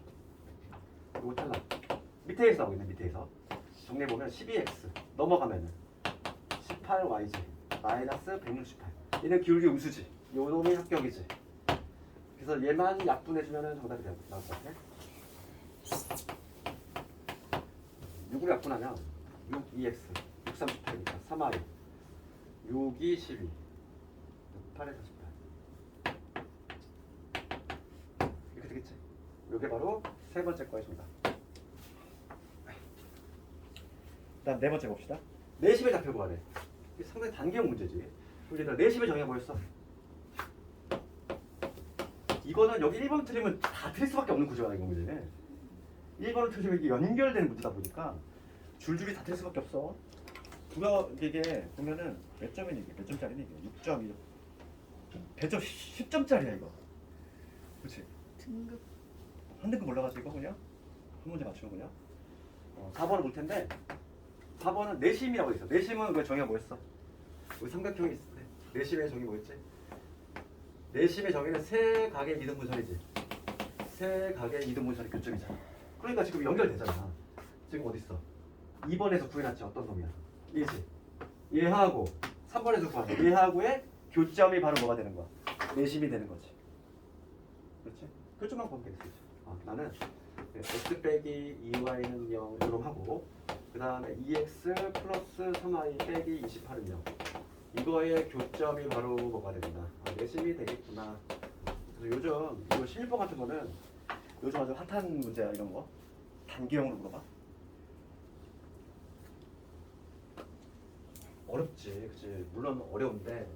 이거 탈락. 밑에서 나오겠네. 밑에서. 정리해 보면 12x 넘어가면은 18yj 마이너스 168. 얘는 기울기 음수지. 요 놈이 합격이지. 그래서 얘만 약분해주면 정답이 나올 것 같아. 6으로 약분하면 6, 2x 6, 38이니까 3y 6, 2, 12 8에 48 이렇게 되겠지. 이게 바로 세 번째 거였습니다. 다음 네 번째 봅시다. 내심의 좌표 구하래. 이게 상당히 단계형 문제지. 얘들아 내심의 정의가 뭐였어? 이거는 여기 1번 틀리면 다 틀릴 수밖에 없는 구조야. 이거 문제는 1번을 틀리면 이게 연결되는 문제다 보니까 줄줄이 다 틀릴 수밖에 없어. 이게 보면은 몇 점이니 이게? 몇 점짜리니 이게? 6점, 100점, 10점짜리야 이거. 그렇지? 등급. 한 등급 올라가서 이거 그냥 한 문제 맞추면 그냥 4번은 볼 텐데 4번은 내심이라고 있어. 내심은 그 정의가 뭐였어? 우리 삼각형이 있을 때 내심의 정의 뭐였지? 내심의 정의는 세 각의 이등분선이지. 세 각의 이등분선의 교점이잖아. 그러니까 지금 연결되잖아. 지금 어디 있어? 2번에서 구해놨지. 어떤 놈이야? 얘지. 얘하고 3번에서 구하자. 얘하고의 교점이 바로 뭐가 되는 거야? 내심이 되는 거지. 그렇지? 교점만 보면 되겠지. 나는 x 빼기 2y는 0 이런 하고 그 다음에 2x 플러스 3y 빼기 28은 0 이거의 교점이 바로 뭐가 됩니다. 내심이 되겠구나. 그래서 요즘 이거 실버 같은 거는 요즘 아주 핫한 문제야. 이런 거 단계형으로 물어봐. 어렵지, 그치? 물론 어려운데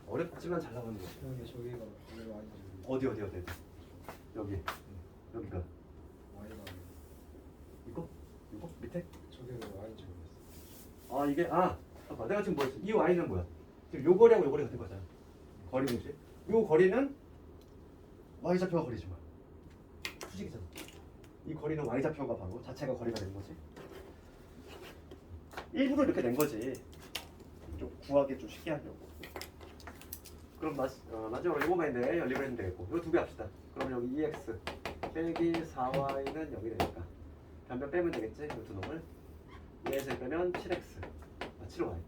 어렵지만 잘 나가는 거지. 형이 저기가 원래 Y지. 어디 여기가 Y가 이거 밑에? 저게 왜 Y인지 모르겠어. 이게 잠깐 내가 지금 뭐였어? 이 y는 뭐야? 지금 요 거리하고 요 거리 같은 거잖아. 거리지. 요 거리는 y 좌표가 거리지 뭐. 수직이잖아. 이 거리는 y 좌표가 바로 자체가 거리가 되는 거지. 일부러 이렇게 낸 거지. 좀 구하기 좀 쉽게 하려고. 그럼 마지막으로 이거만 있네. 연립을 해도 되겠고. 이거 두 개 합시다. 그럼 여기 2x 빼기 4y는 0이 되니까 변변 빼면 되겠지? 이 두 놈을 2에서 빼면 7x 7y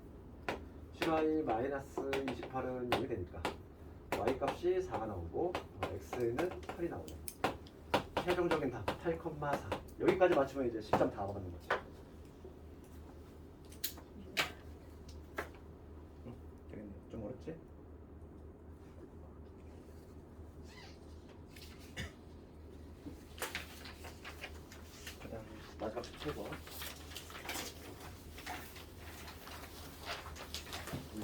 7y 마이너스 28은 0이 되니까 y 값이 4가 나오고 x는 8이 나오네. 최종적인 답 8,4. 여기까지 맞추면 이제 10점 다 받는 거지. 되겠네. 좀 어렵지? 그다음 마지막 17번.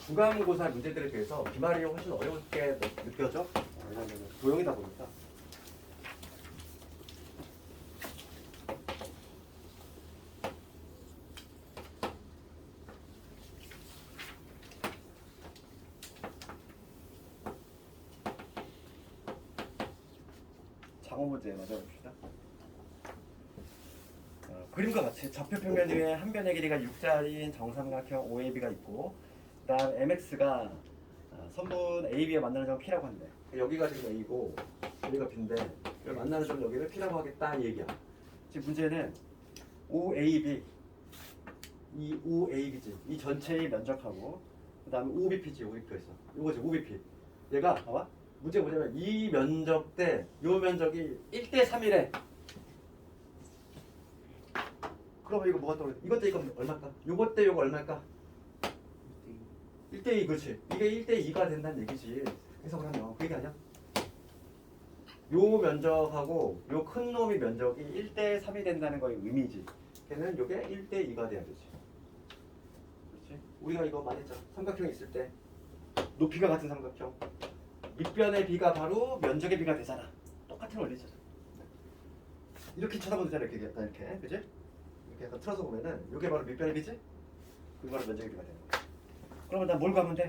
중간고사 문제들에 비해서 기말이 훨씬 어렵게 느껴져. 왜냐하면 도형이다 보니까. 장어 문제 맞아 봅시다. 그림과 같이 좌표 평면 중에 한 변의 길이가 6자리인 정삼각형 OAB가 있고 그다음 MX가 선분 AB와 만나는 점 P라고 한대. 여기가 지금 A고 여기가 B인데 만나는 점 여기를 P라고 하겠다 이 얘기야. 지금 문제는 OAB 이 OAB지. 이 전체의 면적하고 그다음에 OBP지. OBP가 있어. 이거지 OBP. 얘가 봐봐. 문제가 뭐냐면 이 면적 대 이 면적이 1대 3이래. 그러면 이거 뭐가 떨어져? 이것 대 이거 얼마일까? 요것 대 요거 얼마일까? 1대 2 그렇지. 이게 1대 2가 된다는 얘기지. 해석을 하면 그게 아니야? 요 면적하고 요 큰 놈의 면적이 1대 3이 된다는 거의 의미지. 걔는 요게 1대 2가 돼야 되지. 그렇지? 우리가 이거 많이 했잖아. 삼각형이 있을 때 높이가 같은 삼각형. 밑변의 비가 바로 면적의 비가 되잖아. 똑같은 원리잖아. 이렇게 쳐다보는 잖아. 이렇게 약간 이렇게. 그지? 이렇게 약간 틀어서 보면은 이게 바로 밑변의 비지? 그게 바로 면적의 비가 되는 거야. 그러면 난 뭘 구하면 돼?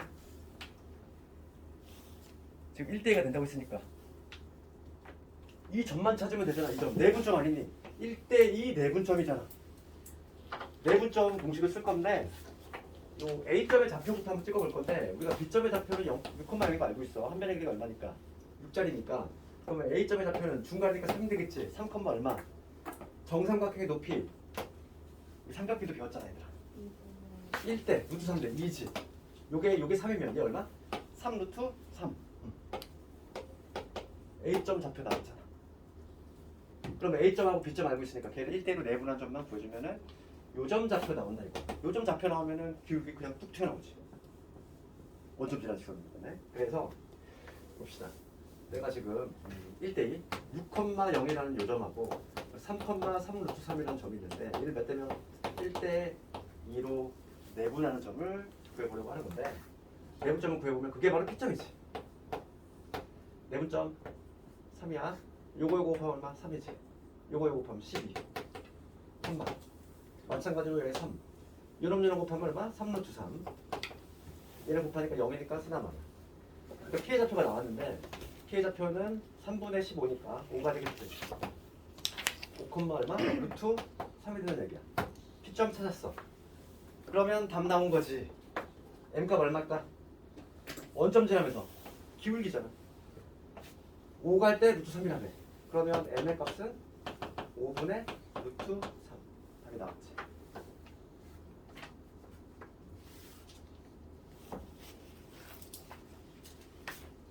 지금 1대2가 된다고 했으니까 이 점만 찾으면 되잖아. 이 점. 내분점 아니니? 1대2 내분점이잖아. 내분점 공식을 쓸 건데 요 A점의 좌표부터 한번 찍어볼 건데 우리가 B점의 좌표는 6,0인 거 알고 있어. 한 변의 길이가 얼마니까? 6짜리니까. 그러면 A점의 좌표는 중간이니까 3이 되겠지. 3, 얼마? 정삼각형의 높이. 이 삼각비도 배웠잖아 얘들아. 1대 루트 3대 2지. 요게 3이면 얘 얼마? 3 루트 3. A점 좌표 나왔잖아. 그럼 A점하고 B점 알고 있으니까 걔를 1대1로 내분한 점만 보여주면은 요점 좌표 나온다 이거. 요점 좌표 나오면은 기울기 그냥 뚝 튀어나오지. 원점지라 지금 때문에. 그래서 봅시다. 내가 지금 1대2 6,0이라는 요점하고 3,3 루트 3이라는 점이 있는데 얘를 몇 대면 1대2로 내분하는 점을 구해보려고 하는 건데 내분점을 구해보면 그게 바로 P점이지. 내분점 3이야. 요거 곱하면 얼마? 3이지. 요거 곱하면 12. 3만. 마찬가지로 여기 3. 요놈 곱하면 얼마? 3 루트 3. 얘를 곱하니까 0이니까 쓰나마. 그러니까 K의 좌표가 나왔는데 K의 좌표는 3분의 15니까 5가 되겠지. 5, 얼마? 루트 3이 되는 얘기야. P점 찾았어. 그러면 답 나온 거지. M값 얼마일까? 원점 지나면서 기울기잖아. 5 갈 때 루트 3이라며. 그러면 M의 값은 5분의 루트 3. 답이 나왔지.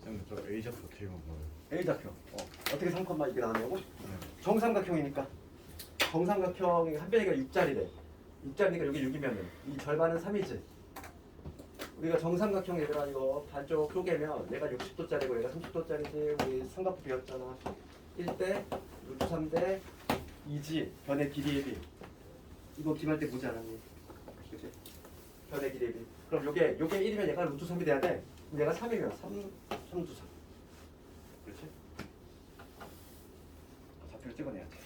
쌤, 저 A 좌표 어떻게 본 거예요? A 좌표. 어떻게 3, 이게 나왔냐고? 정삼각형이니까. 정삼각형이 한 변이가 6짜리래. 6짜리니까 여기 6이면 이 절반은 3이지. 우리가 정삼각형 얘들아 이거 반쪽 쪼개면 얘가 60도짜리고 얘가 30도짜리지. 우리 삼각부 배웠잖아. 1대 루트 3대 2지. 변의 길이의 비. 이거 기말 때 보지 않았니? 그치? 변의 길이의 비. 그럼 요게 1이면 얘가 루트 3이 돼야 돼. 얘가 3이면 3 루트 3. 그렇지? 좌표를 찍어내야지.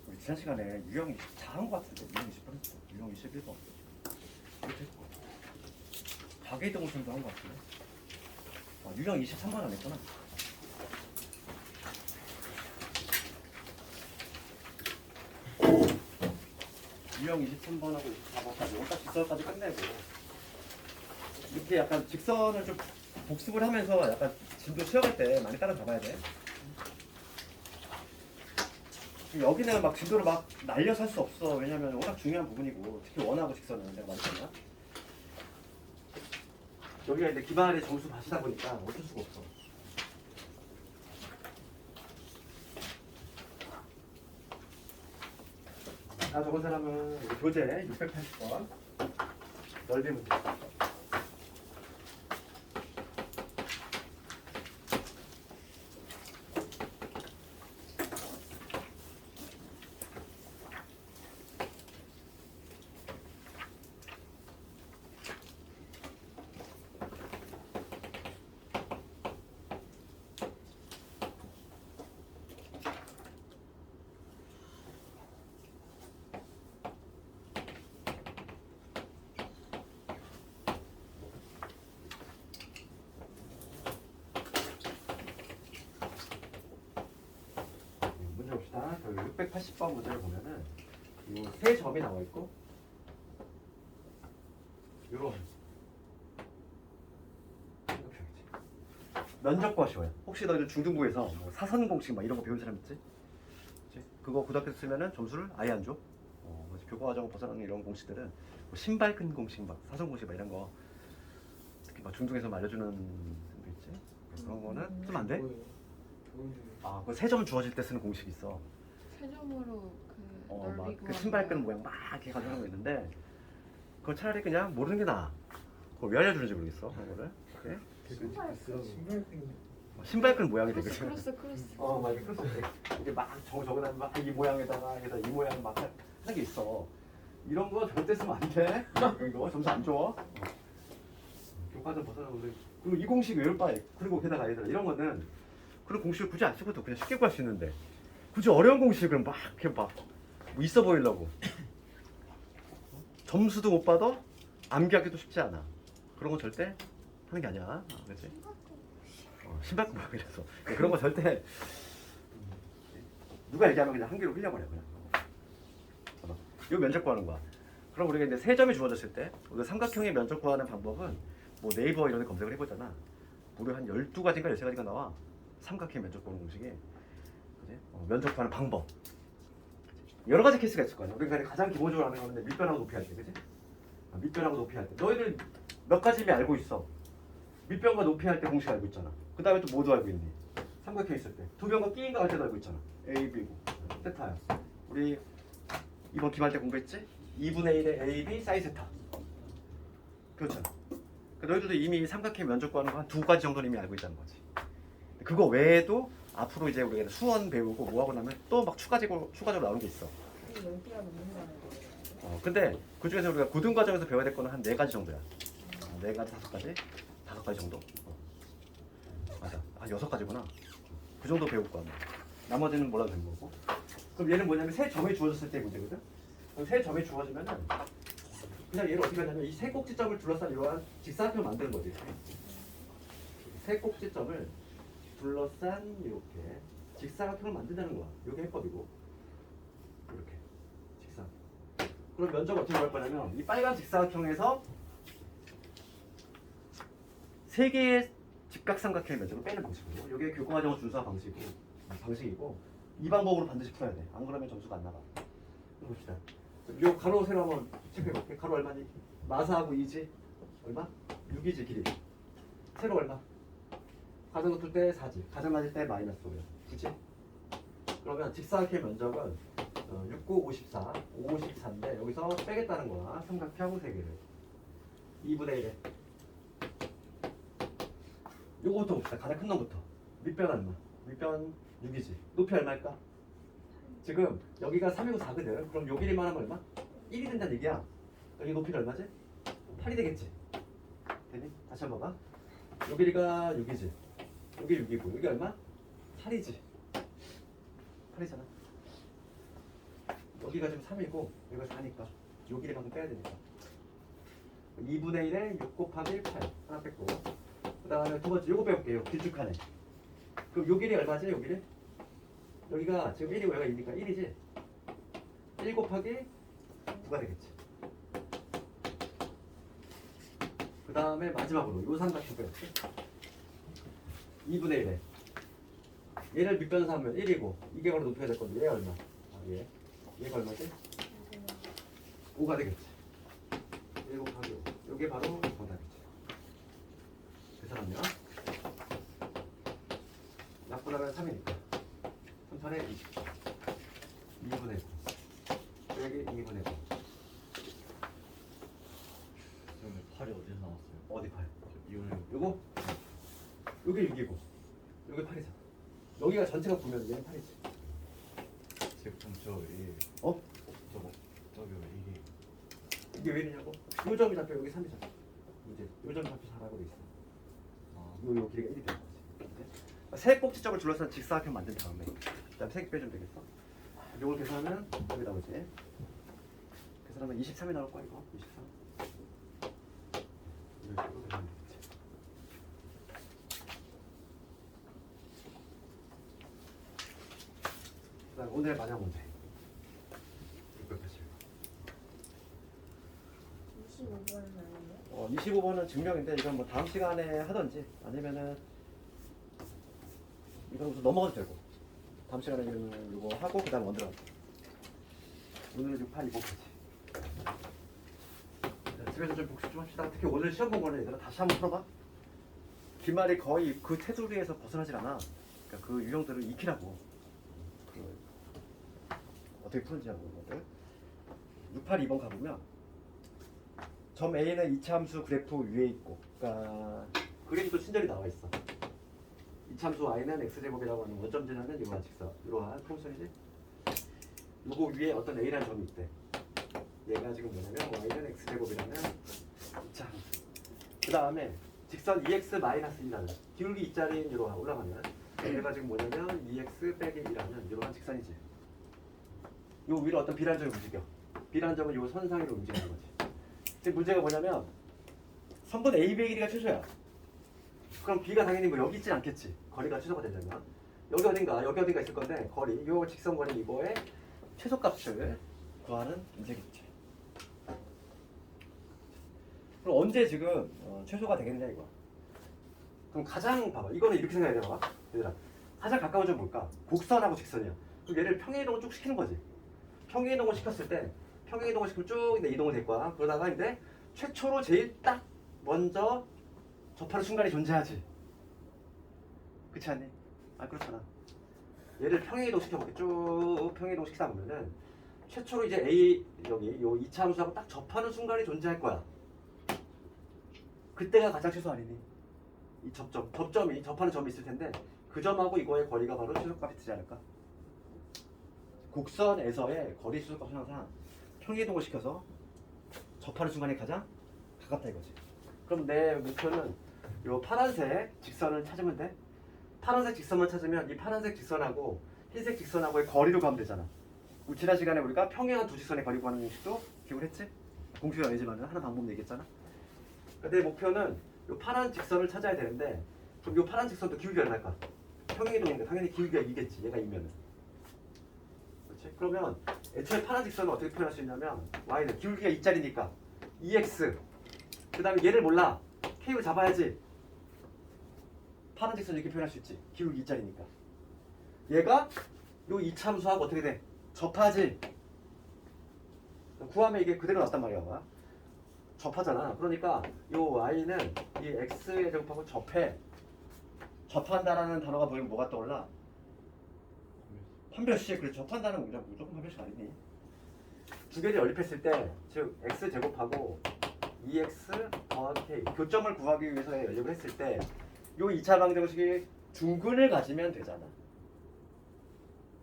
우리 지난 시간에 유형 24 한 거 같은데 유형 20번 했어. 유형 21번. 이렇게 했고. 가계이동 공식도 한 거 같은데. 유형 23번 안 했구나. 유형 23번하고 24번까지 원딱 직선까지 끝내고 이렇게 약간 직선을 좀 복습을 하면서 약간 진도 수영할 때 많이 따라잡아야 돼. 여기는 막 진도를 막 날려서 할 수 없어. 왜냐면 워낙 중요한 부분이고 특히 원하고 직선은 내가 말했잖아. 여기가 이제 기반의 점수 밭이다 보니까 어쩔 수가 없어. 자, 적은 사람은 우리 교재 680번 넓이 문제. 문제 봅시다. 680번 문제를 보면은 이 세 점이 나와 있고 요런 면적과 쉬워요. 혹시 너희들 중등부에서 뭐 사선 공식 막 이런 거 배운 사람 있지? 그치? 그거 고등학교 때 쓰면은 점수를 아예 안 줘. 교과 과정 벗어나는 이런 공식들은 뭐 신발끈 공식 막 사선 공식 막 이런 거 특히 막 중등에서 알려주는 거 있지? 그런 거는 쓰면 안 돼? 아, 그 세 점 주어질 때 쓰는 공식이 있어. 세점으로 그 막 넓이고 그 신발끈 모양 막 이렇게 가지고 하는 거 있는데 그거 차라리 그냥 모르는 게 나아. 그걸 왜 알려주는지 모르겠어. 그런 거를. 네? 신발끈 모양이 되거든. 크로스 막 이렇게 크로스 이게 막 적어놔면 막 이 모양에다가 해서 이 모양 막 하는 게 있어. 이런 거 절대 쓰면 안 돼. 이거 점수 안 줘. 교과서 벗어나고 그리고 이 공식 외울 바에 그리고 게다가 얘들아 이런 거는 그런 공식을 굳이 안 쓰고도 그냥 쉽게 구할 수 있는데 굳이 어려운 공식을 막 이렇게 막 뭐 있어 보이려고 점수도 못 받아 암기하기도 쉽지 않아. 그런 거 절대 하는 게 아니야. 그렇지? 신발 끈 이래서 그런 거 절대 누가 얘기하면 그냥 한 개로 흘려버려 그냥. 봐봐. 이거 면적 구하는 거야. 그럼 우리가 이제 세 점이 주어졌을 때 우리가 삼각형의 면적 구하는 방법은 뭐 네이버 이런 데 검색을 해보잖아. 무려 한 12가지인가 13가지가 나와. 삼각형 면적 구하는 공식이. 그지? 면적 구하는 방법. 여러 가지 케이스가 있을 거 아니야. 우리가 가장 기본적으로 하는 거는 밑변하고 높이 할 때, 그지? 밑변하고 높이 할 때. 너희들 몇 가지 이미 알고 있어. 밑변과 높이 할 때 공식 알고 있잖아. 그 다음에 또 뭐도 알고 있니? 삼각형 있을 때. 두 변과 끼인가 할 때도 알고 있잖아. A, B고. 세타야. 우리 이번 기말 때 공부했지? 2분의 1의 A, B, 사이 세타. 그렇죠. 너희들도 이미 삼각형 면적 구하는 거 한 2가지 정도는 이미 알고 있다는 거지. 그거 외에도 앞으로 이제 우리가 수원 배우고 뭐 하고 나면 또 막 추가적으로 나오는 게 있어. 연기가 넘는다는 거예요. 근데 그 중에서 우리가 고등 과정에서 배워야 될 거는 한 4가지 정도야. 4가지, 5가지? 5가지 정도. 맞아. 한 6가지구나. 그 정도 배울 거야. 나머지는 몰라도 되는 거고. 그럼 얘는 뭐냐면 세 점이 주어졌을 때 문제거든. 그럼 세 점이 주어지면은 그냥 얘를 어떻게 하냐면 이 세 꼭지점을 둘러싼 이러한 직사각형을 만드는 거지. 세 꼭지점을 둘러싼 이렇게 직사각형을 만든다는 거야. 이게 해법이고. 이렇게 직사각형. 그럼 면적을 어떻게 구할 거냐면 이 빨간 직사각형에서 세 개의 직각삼각형의 면적을 빼는 방식으로. 이게 교과과정을 준수한 방식이고 이 방법으로 반드시 풀어야 돼. 안 그러면 점수가 안 나가. 봅시다. 요 가로 세로 한번 체크해 볼게. 가로 얼마니? 마사하고 2지? 얼마? 6이지 길이. 세로 얼마? 가정 높을 때 4지. 가정 낮을 때 마이너스 5야. 9지? 그러면 직사각형의 면적은 6, 9, 54, 54인데 여기서 빼겠다는 거야. 삼각형 3개를. 2분의 1에. 요거부터 봅시다. 가장 큰 놈부터. 밑변 얼마? 밑변 6이지. 높이 얼마일까? 지금 여기가 3이고 4거든. 그럼 요 길이만 하면 얼마? 1이 된다는 얘기야. 여기 높이가 얼마지? 8이 되겠지. 되니? 다시 한번 봐. 요 길이가 6이지. 여기 6이고 여기 얼마? 8이지. 8이잖아. 여기가 지금 3이고 여기가 4니까 요 길이만큼 빼야 되니까 2분의 1에 6 곱하기 1, 8 하나 뺐고 그 다음에 두 번째 요거 빼볼게요. 길쭉하네. 그럼 요 길이 얼마지? 요 길이? 여기가 지금 1이고 여기가 2니까 1이지? 1 곱하기 9가 되겠지. 그 다음에 마지막으로 요 삼각형 빼볼게. 2분의 1에 얘를 밑변사 하면 1이고 이게 바로 높이가 될 건데 얘 얼마? 얘가 얼마지? 5가 되겠지. 1 곱하기 5. 요게 바로 5가 되겠지. 계산하면 약분하면 3이니까 3천에 20. 2분의 9. 여기 2분의 9. 근데 8이 어디서 나왔어요? 어디 8? 이거는 요거? 요게 6이고 요게 8이잖아. 여기가 전체가 보면 얘는 8이지. 지금 저이 어? 저기 이게 이게 왜 이러냐고? 요 점이 잡혀 여기 3이잖아. 이제 요 점이 잡혀 4라고 돼 있어. 요 길이가 1이 되는 거지. 세 꼭지점을 둘러싼 직사각형 만든 다음에 그다음 3개 빼주면 되겠어. 요걸 계산하면 여기 나오지. 계산하면 23이 나올 거야 이거. 23. 이런 식으로 계산하면 되겠지. 그다음 오늘의 마지막 문제. 680. 25번은 아니에요? 25번은 증명인데 이건 뭐 다음 시간에 하던지 아니면은 이건 우선 넘어가도 되고 다음 시간에는 이거 하고 그 다음 원드라. 오늘은 682 복습이지. 집에서 좀 복습 좀 합시다. 특히 오늘 시험 본 거는 얘들아 다시 한번 풀어봐. 기말이 거의 그 테두리에서 벗어나질 않아. 그러니까 그 유형들을 익히라고. 어떻게 푸는지 하는 거거든. 682번 가보면 점 A는 이차함수 그래프 위에 있고, 그러니까 그림도 친절히 나와 있어. 이차함수 y는 x제곱이라고 하는 원점진하면 이러한 직사, 이러한 풍선이지. 요거 위에 어떤 a라는 점이 있대. 얘가 지금 뭐냐면 y는 x제곱이라는 이차함수. 그 다음에 직선 2x-1이라는 기울기 이자리인 이러한 올라가면 얘가 지금 뭐냐면 2x 빼기 1이라는 이러한 직선이지. 요 위로 어떤 비란 점이 움직여. 비란 점은 요 선상 위로 움직이는 거지. 지금 문제가 뭐냐면 선분 AB의 길이가 최소야. 그럼 B가 당연히 뭐 여기 있진 않겠지. 거리가 최소가 되려면 여기 어딘가 있을 건데 거리 요 직선거리 이거의 최소값을 구하는 문제겠지. 그럼 언제 지금 최소가 되겠냐 이거. 그럼 가장 봐봐. 이거는 이렇게 생각해야 돼. 봐봐. 얘들아. 가장 가까운 점 뭘까? 곡선하고 직선이야. 그럼 얘를 평행이동을 쭉 시키는 거지. 평행이동을 시켰을 때 평행이동을 시키면 쭉 이동이 될 거야. 그러다가 이제 최초로 제일 딱 먼저 접하는 순간이 존재하지. 그렇지 않니? 아 그렇잖아. 얘를 평행이동 시켜볼게. 쭉 평행이동 시키다 보면은 최초로 이제 A 여기 요 2차 함수하고 딱 접하는 순간이 존재할 거야. 그때가 가장 최소 아니니? 이 접점이 접하는 점이 있을 텐데 그 점하고 이거의 거리가 바로 최소값이 되지 않을까? 곡선에서의 거리 최소값은 항상 평행이동을 시켜서 접하는 순간이 가장 가깝다 이거지. 그럼 내 목표는 요 파란색 직선을 찾으면 돼. 파란색 직선만 찾으면 이 파란색 직선하고 흰색 직선하고의 거리로 가면 되잖아. 지난 시간에 우리가 평행한 두 직선의 거리 구하는 공식도 기억을 했지? 공식이 아니지만 하나 방법 얘기했잖아. 내 목표는 요 파란 직선을 찾아야 되는데 그럼 요 파란 직선도 기울기가 얼마일까? 평행이동인데 당연히 기울기가 2겠지. 얘가 2면은. 그렇지? 그러면 애초에 파란 직선은 어떻게 표현할 수 있냐면 y는 기울기가 2짜리니까 2x 그 다음에 얘를 몰라. k를 잡아야지. 파란 직선 이렇게 표현할 수 있지. 기울기 2짜리니까. 얘가 요 이참수하고 어떻게 돼? 접하지. 구하면 이게 그대로 났단 말이야. 접하잖아. 그러니까 요 y는 이 x의 제곱하고 접해. 접한다라는 단어가 보이면 뭐가 떠올라? 판별식. 그래 접한다는 우리가 무조건 판별식 아니니? 두 개를 연립했을 때 즉 x 제곱하고 2x 더하기 k 교점을 구하기 위해서 연립을 했을 때 요 2차 방정식이 중근을 가지면 되잖아.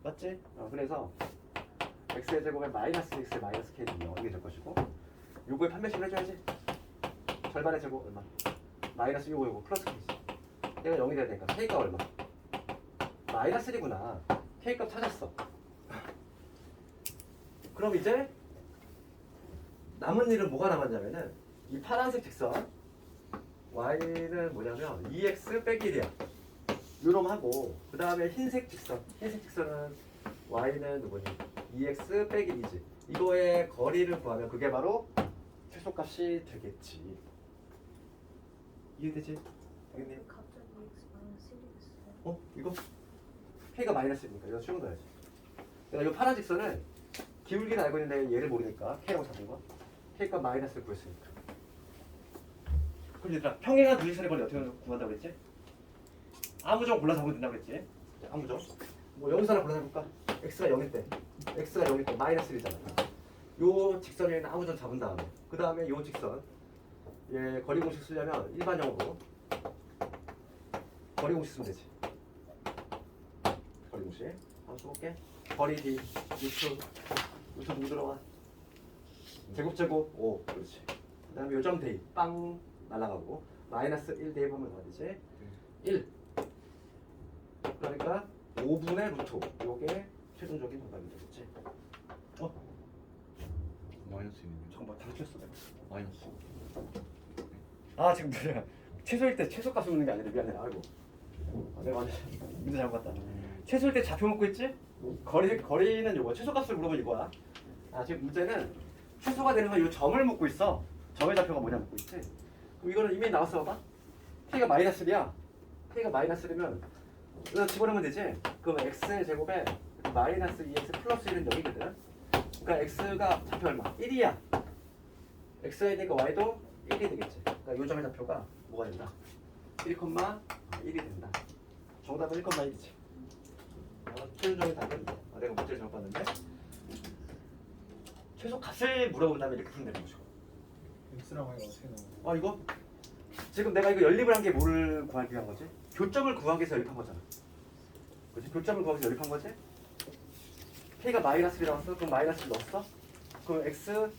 맞지? 그래서 x의 제곱에 마이너스 x 마이너스 k는 0 이게 될 것이고 요거의 판별식을 해줘야지. 절반의 제곱 얼마? 마이너스 요거 플러스 k지. 얘가 0이 돼야 되니까 k값 얼마? 마이너스 1이구나. k값 찾았어. 그럼 이제 남은 일은 뭐가 남았냐면은 이 파란색 직선 y는 뭐냐면 2x 빼기 1이야. 요놈 하고 그 다음에 흰색 직선은 y는 누구니? 2x 빼기 2지. 이거의 거리를 구하면 그게 바로 최소값이 되겠지. 이해되지? 알겠니? 갑자기 x 마이너스 1이 됐어요. 이거? k가 마이너스니까 이거 수용 넣어야지. 내가 이 파란 직선을 기울기는 알고 있는데 얘를 모르니까 k라고 잡은 거. k가 마이너스를 구했으니까. 그럼 얘들아 평행한 두 직선의 거리 어떻게 구한다고 그랬지? 아무 점 골라 잡으면 된다고 그랬지? 아무 점. 뭐 여기서 하나 골라 잡을까? x가 0일 때 마이너스 1이잖아. 요 직선에 있는 아무 점 잡은 다음에 그 다음에 요 직선 얘 거리 공식 쓰려면 일반형으로 거리 공식 쓰면 되지. 거리 공식 한번 써볼게. 거리 d 루트 누구 들어가? 제곱 5 그렇지. 그 다음에 요점 대입 빵 날라가고 마이너스 1 대입하면 뭐가 되지? 1 그러니까 5분의 루트 요게 최종적인 정답이 되겠지. 마이너스 있는 잠깐만 다 틀렸어 내가. 마이너스. 지금 내가 최소일 때 최소값을 묻는 게 아니라 미안해. 아이고 내가 완전 문제 잘못 봤다. 최소일 때 좌표 묻고 있지? 거리는 요거 최소값을 물어본 이거야. 지금 문제는 최소가 되는 건 요 점을 묻고 있어. 점의 좌표가 뭐냐 묻고 있지. 그럼 이거는 이미 나왔어 봐봐. k가 마이너스 1이야. k가 마이너스 1이면 여기다 집어넣으면 되지. 그럼 x의 제곱에 마이너스 2x 플러스 1은 0이거든. 그러니까 x가 좌표 얼마? 1이야. x가 있으니까 y도 1이 되겠지. 그러니까 요 점의 좌표가 뭐가 된다? 1,1이 된다. 정답은 1,1이지. 최종적인 답은 내가 문제를 잘못 봤는데 최소 값을 물어본다면 이렇게 풀면 되는 것이고. x랑 y가 어떻게 나와? 이거 지금 내가 이거 연립을 한 게 뭐를 구하기 위한 거지? 교점을 구하기 위해서 연립한 거잖아. 그렇지? 교점을 구하기 위해서 연립한 거지? k가 마이너스 1이라고 했어? 그럼 마이너스 1 넣었어? 그럼 x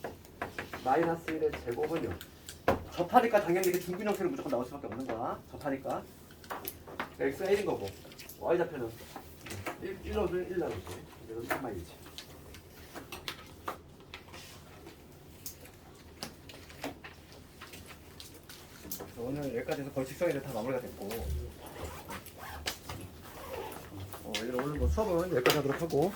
마이너스 1의 제곱은 0. 접하니까 당연히 이게 중근 형태로 무조건 나올 수밖에 없는 거야. 접하니까. 그러니까 x가 1인 거고 y 좌표는 1 넣어주면 1 나오지. 이건 3마이지. 그래서 오늘 여기까지 해서 벌칙성이 다 마무리가 됐고 오늘 뭐 수업은 여기까지 하도록 하고